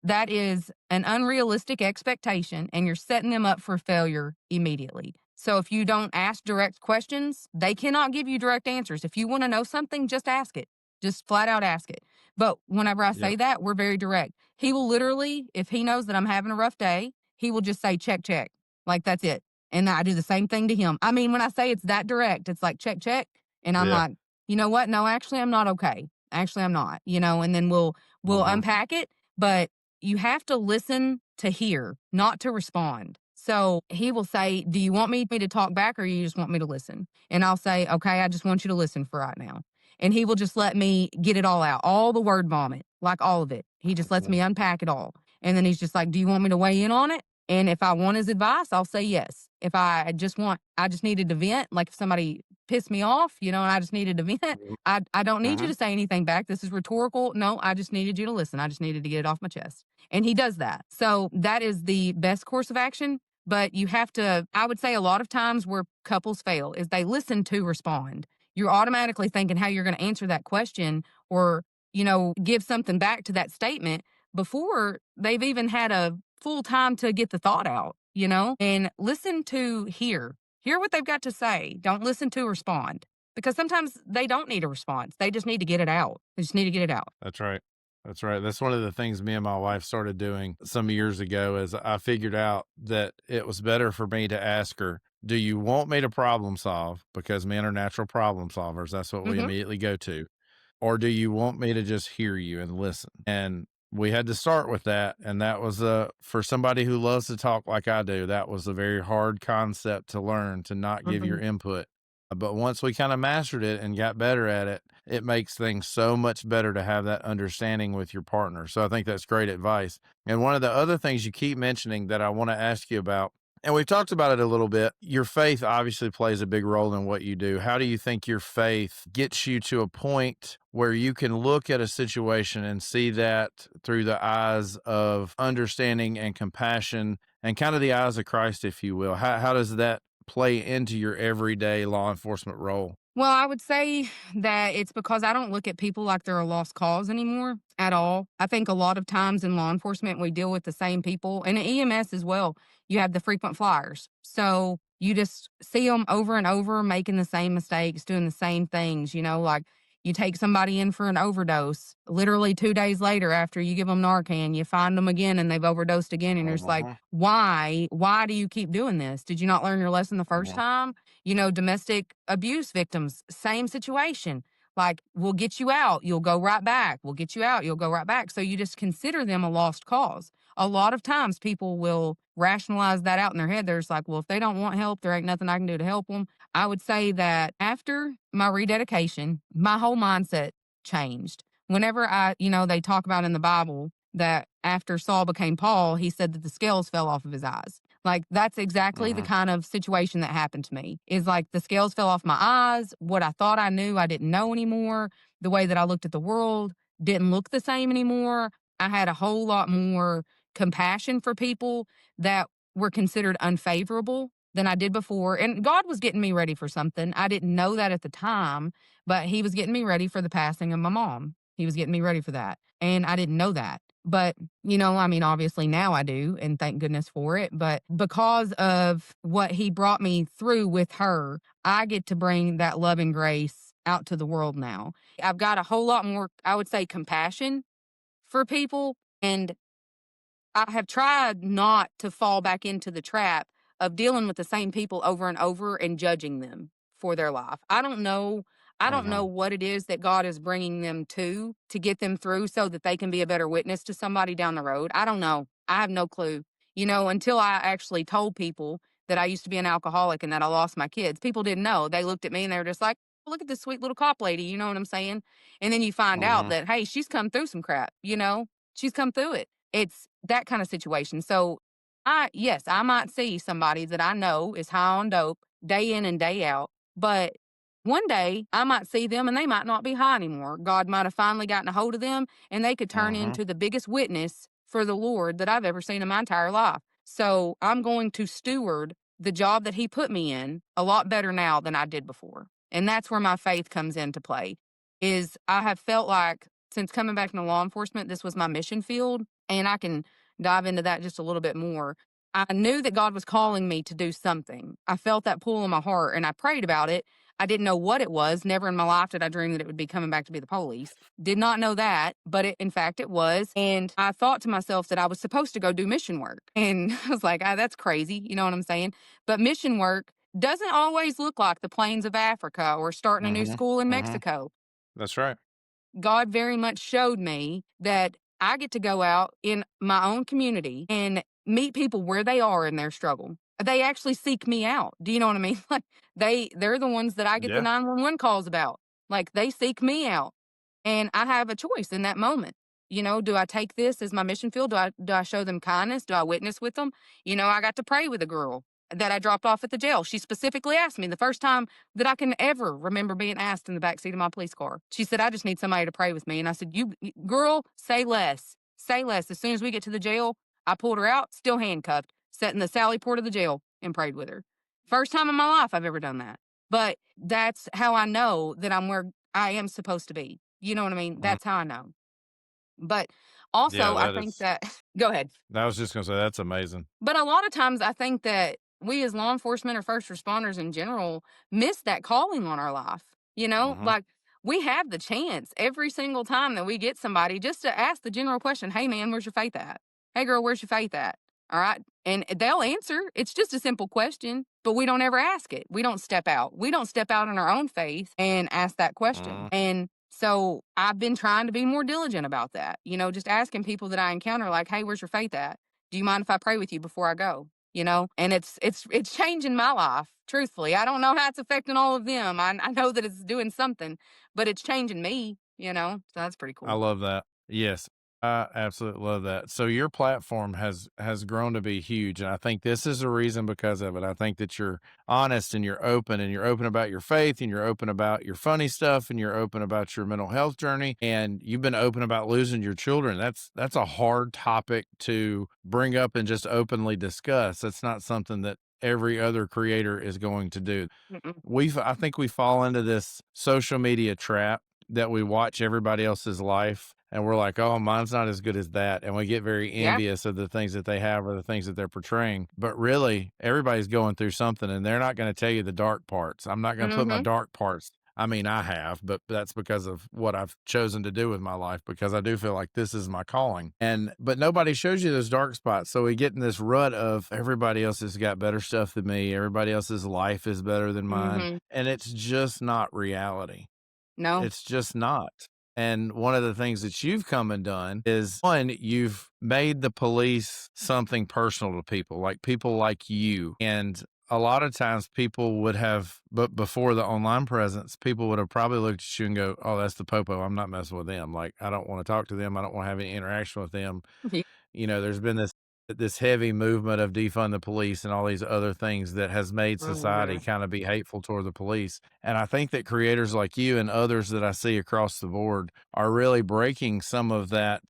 that is an unrealistic expectation and you're setting them up for failure immediately. So if you don't ask direct questions, they cannot give you direct answers. If you want to know something, just ask it. Just flat out ask it. But whenever I say Yep. that, we're very direct. He will literally, if he knows that I'm having a rough day, he will just say, check, check. Like that's it. And I do the same thing to him. I mean, when I say it's that direct, it's like, check, check. And I'm Yeah. like, you know what? No, actually, I'm not okay. Actually, I'm not, and then we'll Hmm. unpack it. But you have to listen to hear, not to respond. So he will say, do you want me to talk back or you just want me to listen? And I'll say, okay, I just want you to listen for right now. And he will just let me get it all out, all the word vomit, like all of it. He just lets me unpack it all. And then he's just like, do you want me to weigh in on it? And if I want his advice, I'll say yes. If I just needed to vent, like if somebody pissed me off, and I just needed to vent, I don't need you Hmm. to say anything back. This is rhetorical. No, I just needed you to listen. I just needed to get it off my chest. And he does that. So that is the best course of action. But you have to, I would say a lot of times where couples fail is they listen to respond. You're automatically thinking how you're going to answer that question or, give something back to that statement before they've even had a full time to get the thought out, and listen to hear. Hear what they've got to say. Don't listen to respond because sometimes they don't need a response. They just need to get it out. They just need to get it out. That's right. That's right. That's one of the things me and my wife started doing some years ago is I figured out that it was better for me to ask her, do you want me to problem solve? Because men are natural problem solvers. That's what we Hmm. immediately go to. Or do you want me to just hear you and listen? And we had to start with that. And that was for somebody who loves to talk like I do, that was a very hard concept to learn to not give Hmm. your input. But once we kind of mastered it and got better at it, it makes things so much better to have that understanding with your partner. So I think that's great advice. And one of the other things you keep mentioning that I want to ask you about, and we've talked about it a little bit, your faith obviously plays a big role in what you do. How do you think your faith gets you to a point where you can look at a situation and see that through the eyes of understanding and compassion and kind of the eyes of Christ, if you will? How does that play into your everyday law enforcement role? Well, I would say that it's because I don't look at people like they're a lost cause anymore at all. I think a lot of times in law enforcement, we deal with the same people and in EMS as well. You have the frequent flyers. So you just see them over and over making the same mistakes, doing the same things, like you take somebody in for an overdose. Literally 2 days later, after you give them Narcan, you find them again and they've overdosed again. And you're just like, Mhm, why? Why do you keep doing this? Did you not learn your lesson the first mhm, time? Domestic abuse victims, same situation. Like, we'll get you out, you'll go right back. We'll get you out, you'll go right back. So you just consider them a lost cause. A lot of times people will rationalize that out in their head. They're just like, well, if they don't want help, there ain't nothing I can do to help them. I would say that after my rededication, my whole mindset changed. Whenever they talk about in the Bible that after Saul became Paul, he said that the scales fell off of his eyes. Like that's exactly the mhm, kind of situation that happened to me. Is like the scales fell off my eyes. What I thought I knew, I didn't know anymore. The way that I looked at the world didn't look the same anymore. I had a whole lot more compassion for people that were considered unfavorable than I did before. And God was getting me ready for something. I didn't know that at the time, but He was getting me ready for the passing of my mom. He was getting me ready for that. And I didn't know that. But, I mean, obviously now I do, and thank goodness for it. But because of what he brought me through with her, I get to bring that love and grace out to the world now. I've got a whole lot more, I would say, compassion for people. And I have tried not to fall back into the trap of dealing with the same people over and over and judging them for their life. I don't know. I don't know mhm, what it is that God is bringing them to get them through so that they can be a better witness to somebody down the road. I don't know. I have no clue. Until I actually told people that I used to be an alcoholic and that I lost my kids, people didn't know. They looked at me and they were just like, look at this sweet little cop lady. You know what I'm saying? And then you find out mhm, that, hey, she's come through some crap, she's come through it. It's that kind of situation. So yes, I might see somebody that I know is high on dope day in and day out, but one day I might see them and they might not be high anymore. God might have finally gotten a hold of them and they could turn mhm. into the biggest witness for the Lord that I've ever seen in my entire life. So I'm going to steward the job that He put me in a lot better now than I did before. And that's where my faith comes into play. Is I have felt like since coming back into law enforcement, this was my mission field And I can dive into that just a little bit more. I knew that God was calling me to do something. I felt that pull in my heart and I prayed about it. I didn't know what it was. Never in my life did I dream that it would be coming back to be the police. Did not know that, but in fact it was. And I thought to myself that I was supposed to go do mission work. And I was like, that's crazy. You know what I'm saying? But mission work doesn't always look like the plains of Africa or starting a new Mm-hmm. school in Mm-hmm. Mexico. That's right. God very much showed me that I get to go out in my own community and meet people where they are in their struggle. They actually seek me out. Do you know what I mean? Like they're the ones that I get the Yeah. 911 calls about. Like they seek me out. And I have a choice in that moment. You know, do I take this as my mission field? Do I show them kindness? Do I witness with them? You know, I got to pray with a girl that I dropped off at the jail. She specifically asked me the first time that I can ever remember being asked in the backseat of my police car. She said, I just need somebody to pray with me. And I said, girl, say less. Say less. As soon as we get to the jail, I pulled her out, still handcuffed, sat in the Sally port of the jail and prayed with her. First time in my life I've ever done that. But that's how I know that I'm where I am supposed to be. You know what I mean? Mm. That's how I know. But Yeah, also, I that think is. that, go ahead. I was just gonna say that's amazing. But a lot of times I think that we as law enforcement or first responders in general miss that calling on our life. You know, Mm-hmm. like we have the chance every single time that we get somebody just to ask the general question, hey man, where's your faith at? Hey girl, where's your faith at? All right. And they'll answer. It's just a simple question, but we don't ever ask it. We don't step out. We don't step out in our own faith and ask that question. Mm-hmm. And so I've been trying to be more diligent about that. You know, just asking people that I encounter, like, hey, where's your faith at? Do you mind if I pray with you before I go? You know, and it's changing my life. Truthfully, I don't know how it's affecting all of them. I know that it's doing something, but it's changing me. You know, so that's pretty I cool. love that. Yes, I absolutely love that. So your platform has grown to be huge, and I think this is a reason because of it. I think that you're honest and you're open about your faith, and you're open about your funny stuff, and you're open about your mental health journey, and you've been open about losing your children. That's a hard topic to bring up and just openly discuss. That's not something that every other creator is going to do. Mm-mm. I think we fall into this social media trap that we watch everybody else's life and we're like, oh, mine's not as good as that. And we get very Yeah. envious of the things that they have or the things that they're portraying. But really, everybody's going through something and they're not going to tell you the dark parts. I'm not going to put my Mm-hmm. dark parts. I mean, I have, but that's because of what I've chosen to do with my life because I do feel like this is my calling. But nobody shows you those dark spots. So we get in this rut of everybody else has got better stuff than me. Everybody else's life is better than mine. Mm-hmm. And it's just not reality. No. It's just not. And one of the things that you've come and done is one, you've made the police something personal to people like you. And a lot of times people would have, but before the online presence, people would have probably looked at you and go, oh, that's the popo. I'm not messing with them. Like, I don't want to talk to them. I don't want to have any interaction with them. You know, there's been this heavy movement of defund the police and all these other things that has made society Mm-hmm. kind of be hateful toward the police. And I think that creators like you and others that I see across the board are really breaking some of that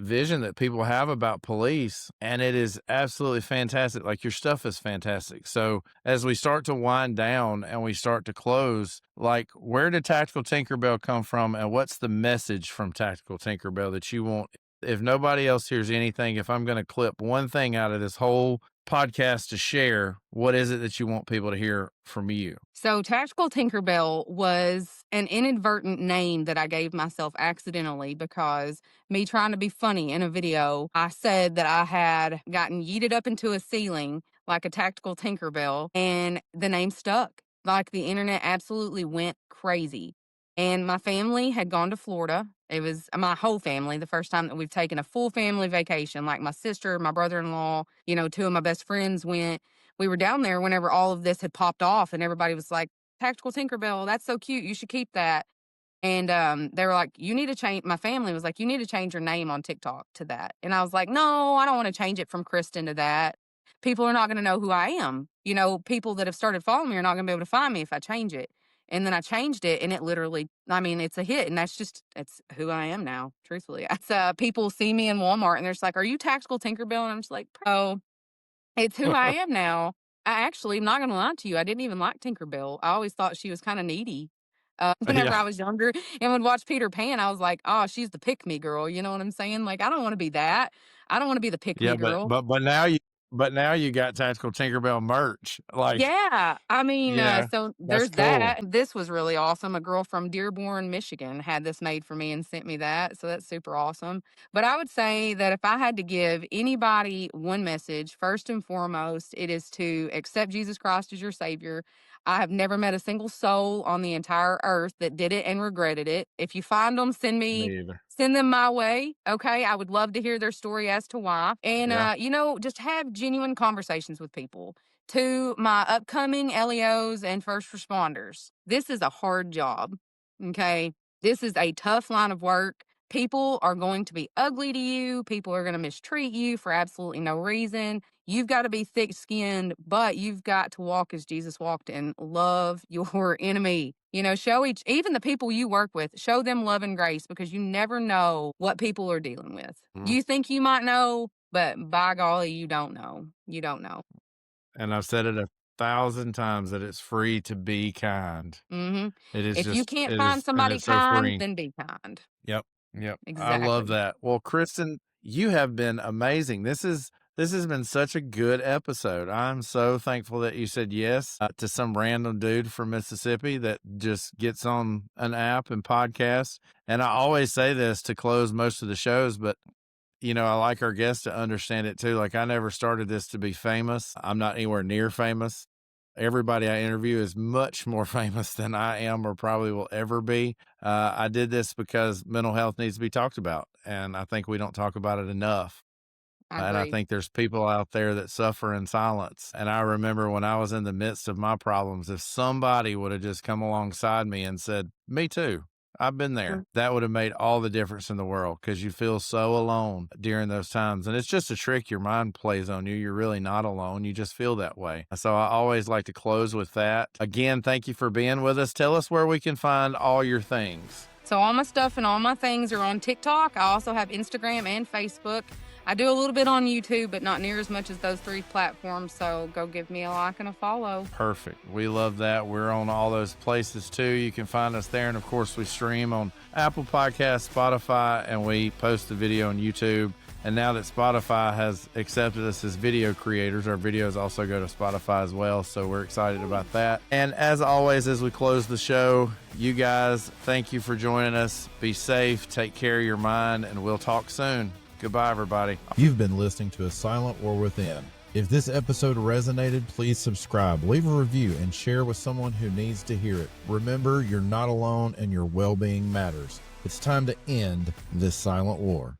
vision that people have about police. And it is absolutely fantastic. Like your stuff is fantastic. So as we start to wind down and we start to close, like where did Tactical Tinkerbell come from and what's the message from Tactical Tinkerbell that you want? If nobody else hears anything, if I'm going to clip one thing out of this whole podcast to share, what is it that you want people to hear from you? So, Tactical Tinkerbell was an inadvertent name that I gave myself accidentally because me trying to be funny in a video, I said that I had gotten yeeted up into a ceiling like a tactical Tinkerbell, and the name stuck. Like the internet absolutely went crazy. And my family had gone to Florida. It was my whole family, the first time that we've taken a full family vacation. Like my sister, my brother in law, you know, two of my best friends went. We were down there whenever all of this had popped off, and everybody was like, Tactical Tinkerbell, that's so cute. You should keep that. And they were like, you need to change. My family was like, you need to change your name on TikTok to that. And I was like, no, I don't want to change it from Kristen to that. People are not going to know who I am. You know, people that have started following me are not going to be able to find me if I change it. And then I changed it, and it literally, I mean, it's a hit. And it's who I am now, truthfully. It's, people see me in Walmart and they're just like, are you Tactical Tinkerbell? And I'm just like, oh, it's who I am now. I actually am not gonna lie to you, I didn't even like Tinkerbell. I always thought she was kinda needy. whenever Yeah. I was younger and would watch Peter Pan. I was like, oh, she's the pick me girl. You know what I'm saying? Like, I don't want to be that. I don't want to be the pick me Yeah, girl. but now you got Tactical Tinkerbell merch. Like, Yeah, I mean, yeah, so that's there's cool. that. This was really awesome. A girl from Dearborn, Michigan had this made for me and sent me that. So that's super awesome. But I would say that if I had to give anybody one message, first and foremost, it is to accept Jesus Christ as your savior. I have never met a single soul on the entire earth that did it and regretted it. If you find them, Me either. send them my way. Okay. I would love to hear their story as to why. And, Yeah. just have genuine conversations with people. To my upcoming LEOs and first responders, this is a hard job. Okay. This is a tough line of work. People are going to be ugly to you. People are going to mistreat you for absolutely no reason. You've got to be thick skinned, but you've got to walk as Jesus walked and love your enemy. Even the people you work with, show them love and grace because you never know what people are dealing with. Mhm. You think you might know, but by golly, you don't know. You don't know. And I've said it 1,000 times that it's free to be kind. Hmm. It is If you just, can't it find is, and somebody it's so kind, freeing. then be kind. Yep. Yep. I love Exactly. that. Well, Kristen, you have been amazing. This has been such a good episode. I'm so thankful that you said yes to some random dude from Mississippi that just gets on an app and podcasts. And I always say this to close most of the shows, but I like our guests to understand it too. Like, I never started this to be famous. I'm not anywhere near famous. Everybody I interview is much more famous than I am or probably will ever be. I did this because mental health needs to be talked about, and I think we don't talk about it enough. I And I agree. think there's people out there that suffer in silence. And I remember when I was in the midst of my problems, if somebody would have just come alongside me and said, "Me too, I've been there," that would have made all the difference in the world because you feel so alone during those times. And it's just a trick your mind plays on you. You're really not alone. You just feel that way. So I always like to close with that. Again, thank you for being with us. Tell us where we can find all your things. So all my stuff and all my things are on TikTok. I also have Instagram and Facebook. I do a little bit on YouTube, but not near as much as those three platforms. So go give me a like and a follow. Perfect. We love that. We're on all those places too. You can find us there. And of course, we stream on Apple Podcasts, Spotify, and we post the video on YouTube. And now that Spotify has accepted us as video creators, our videos also go to Spotify as well. So we're excited about that. And as always, as we close the show, you guys, thank you for joining us. Be safe, take care of your mind, and we'll talk soon. Goodbye, everybody. You've been listening to A Silent War Within. If this episode resonated, please subscribe, leave a review, and share with someone who needs to hear it. Remember, you're not alone and your well-being matters. It's time to end this silent war.